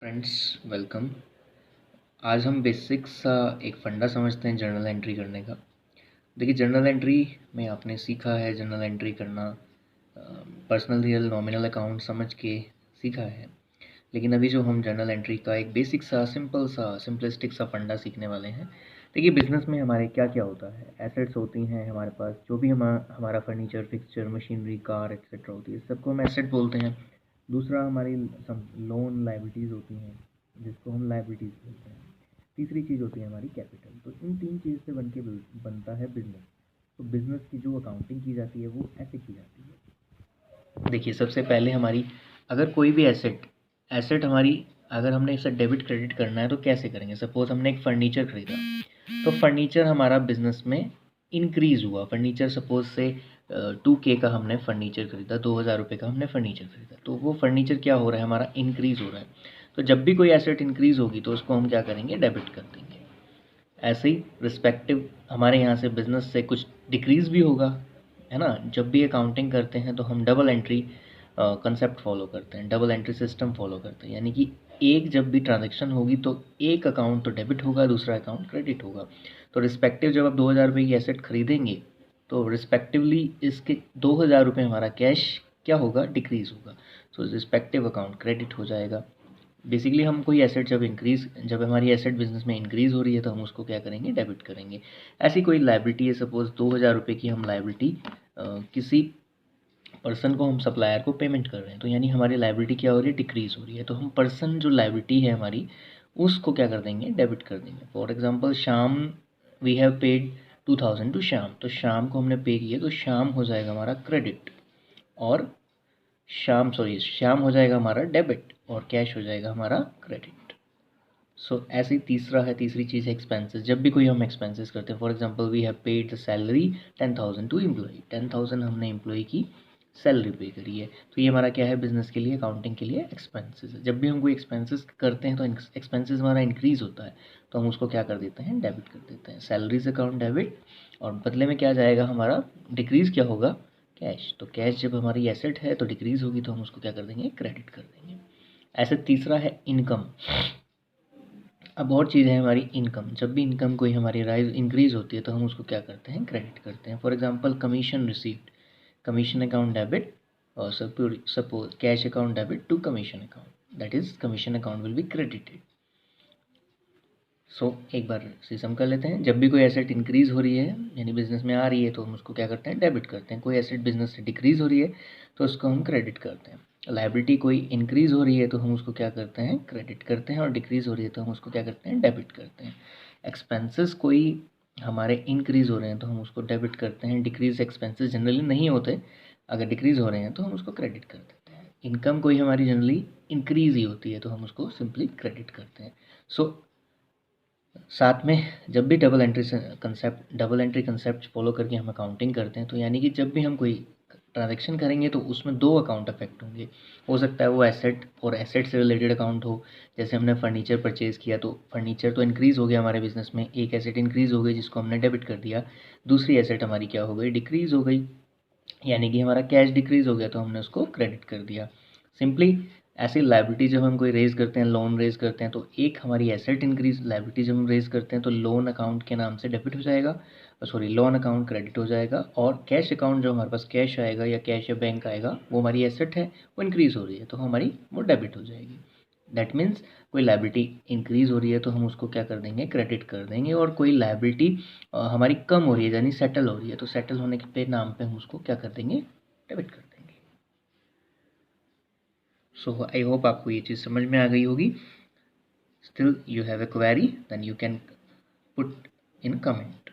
Friends, welcome. आज हम basics सा एक फंडा समझते हैं जर्नल एंट्री करने का। देखिए, जर्नल एंट्री में आपने सीखा है जर्नल एंट्री करना, पर्सनल रियल नॉमिनल अकाउंट समझ के सीखा है। लेकिन अभी जो हम जर्नल एंट्री का एक बेसिक सा सिंपलिस्टिक सा फंडा सीखने वाले हैं। देखिए, बिजनेस में हमारे क्या क्या होता है, एसेट्स होती हैं हमारे पास, जो भी हमारा furniture, fixture, machinery, car etcetera होती है, सबको हम एसेट बोलते हैं। दूसरा हमारी लोन लाइबिलिटीज़ होती हैं, जिसको हम लाइबिलिटीज़ बोलते हैं। तीसरी चीज़ होती है हमारी कैपिटल। तो इन तीन चीज़ से बनता है बिजनेस। तो बिजनेस की जो अकाउंटिंग की जाती है वो ऐसे की जाती है। देखिए, सबसे पहले हमारी अगर कोई भी एसेट एसेट हमारी अगर हमने इसे डेबिट क्रेडिट करना है तो कैसे करेंगे। सपोज हमने एक फर्नीचर खरीदा, तो फर्नीचर हमारा बिजनेस में इंक्रीज़ हुआ। फर्नीचर सपोज से 2K का हमने फर्नीचर खरीदा, 2000 रुपये का हमने फर्नीचर खरीदा, तो वो फर्नीचर क्या हो रहा है, हमारा इंक्रीज़ हो रहा है। तो जब भी कोई एसेट इंक्रीज़ होगी तो उसको हम क्या करेंगे, डेबिट कर देंगे। ऐसे ही रिस्पेक्टिव हमारे यहाँ से बिजनेस से कुछ डिक्रीज़ भी होगा, है ना। जब भी अकाउंटिंग करते हैं तो हम डबल एंट्री कंसेप्ट फॉलो करते हैं, डबल एंट्री सिस्टम फॉलो करते हैं। यानी कि एक जब भी ट्रांजेक्शन होगी तो एक अकाउंट तो डेबिट होगा, दूसरा अकाउंट क्रेडिट होगा। तो रिस्पेक्टिव जब आप 2000 रुपये की एसेट खरीदेंगे तो रिस्पेक्टिवली इसके 2000 रुपये हमारा कैश क्या होगा, डिक्रीज़ होगा। तो रिस्पेक्टिव अकाउंट क्रेडिट हो जाएगा। बेसिकली हम कोई एसेट जब हमारी एसेट बिजनेस में इंक्रीज़ हो रही है तो हम उसको क्या करेंगे, डेबिट करेंगे। ऐसी कोई लाइबिलिटी है, सपोज़ 2000 रुपये की हम लाइबिलिटी किसी पर्सन को हम सप्लायर को पेमेंट कर रहे हैं, तो यानी हमारी लाइबिलिटी क्या हो रही है, डिक्रीज़ हो रही है। तो हम पर्सन जो लाइबिलिटी है हमारी, उसको क्या कर देंगे, डेबिट कर देंगे। फॉर एग्जांपल, शाम वी हैव पेड 2000 टू शाम, तो शाम को हमने पे किया तो शाम हो जाएगा हमारा क्रेडिट, और शाम हो जाएगा हमारा डेबिट, और कैश हो जाएगा हमारा क्रेडिट। सो ऐसे ही तीसरी चीज़ है एक्सपेंसेस। जब भी कोई हम एक्सपेंसेस करते हैं, for example we have paid the salary 10,000 to employee, 10,000 हमने एम्प्लॉई की सैलरी पे करी है, तो ये हमारा क्या है, बिजनेस के लिए, अकाउंटिंग के लिए एक्सपेंसेस है। जब भी हम कोई एक्सपेंसेस करते हैं तो एक्सपेंसेस हमारा इंक्रीज़ होता है, तो हम उसको क्या कर देते हैं, डेबिट कर देते हैं। सैलरीज अकाउंट डेबिट, और बदले में क्या जाएगा हमारा, डिक्रीज़ क्या होगा, कैश। तो कैश जब हमारी एसेट है तो डिक्रीज़ होगी, तो हम उसको क्या कर देंगे, क्रेडिट कर देंगे। ऐसे तीसरा है इनकम। अब और चीज़ है हमारी इनकम। जब भी इनकम कोई हमारी इंक्रीज़ होती है तो हम उसको क्या करते हैं, क्रेडिट करते हैं। For example, commission received, commission account debit, और suppose cash account debit to commission account, that is commission account will be credited. So एक बार से सम कर लेते हैं। जब भी कोई एसेट इंक्रीज़ हो रही है, यानी बिजनेस में आ रही है, तो हम उसको क्या करते हैं, डेबिट करते हैं। कोई एसेट बिजनेस से डिक्रीज़ हो रही है तो उसको हम क्रेडिट करते हैं। लाइबिलिटी कोई इंक्रीज़ हो रही है तो हम उसको क्या करते हैं, क्रेडिट करते हैं, और डिक्रीज़ हो रही है तो हम उसको क्या करते हैं, डेबिट करते हैं। एक्सपेंसेस कोई हमारे इंक्रीज़ हो रहे हैं तो हम उसको डेबिट करते हैं। डिक्रीज़ एक्सपेंसेस जनरली नहीं होते, अगर डिक्रीज़ हो रहे हैं तो हम उसको क्रेडिट कर देते हैं। इनकम कोई हमारी जनरली इंक्रीज़ ही होती है तो हम उसको सिंपली क्रेडिट करते हैं। सो साथ में जब भी डबल एंट्री कंसेप्ट फॉलो करके हम अकाउंटिंग करते हैं, तो यानी कि जब भी हम कोई ट्रांजेक्शन करेंगे तो उसमें दो अकाउंट अफेक्ट होंगे। हो सकता है वो एसेट और एसेट से रिलेटेड अकाउंट हो। जैसे हमने फर्नीचर परचेज़ किया तो फर्नीचर तो इंक्रीज़ हो गया हमारे बिजनेस में, एक एसेट इंक्रीज़ हो गई जिसको हमने डेबिट कर दिया, दूसरी एसेट हमारी क्या हो गई, डिक्रीज़ हो गई, यानी कि हमारा कैश डिक्रीज़ हो गया तो हमने उसको क्रेडिट कर दिया। सिंपली ऐसी लाइबिलिटी जब हम कोई रेज़ करते हैं, लोन रेज़ करते हैं, तो एक हमारी एसेट इंक्रीज, लाइबिलिटी जब हम रेज़ करते हैं तो लोन अकाउंट के नाम से डेबिट हो जाएगा, लोन अकाउंट क्रेडिट हो जाएगा, और कैश अकाउंट जो हमारे पास कैश आएगा या कैश या बैंक आएगा, वो हमारी एसेट है, वो इंक्रीज़ हो रही है तो हमारी वो डेबिट हो जाएगी। दैट मीन्स कोई लाइबिलिटी इंक्रीज़ हो रही है तो हम उसको क्या कर देंगे, क्रेडिट कर देंगे, और कोई लाइबिलिटी हमारी कम हो रही है, यानी सेटल हो रही है, तो सेटल होने के पे नाम पे हम उसको क्या कर देंगे, डेबिट कर देंगे। सो आई होप आपको ये चीज़ समझ में आ गई होगी। Still you have a query, then you can put in comment.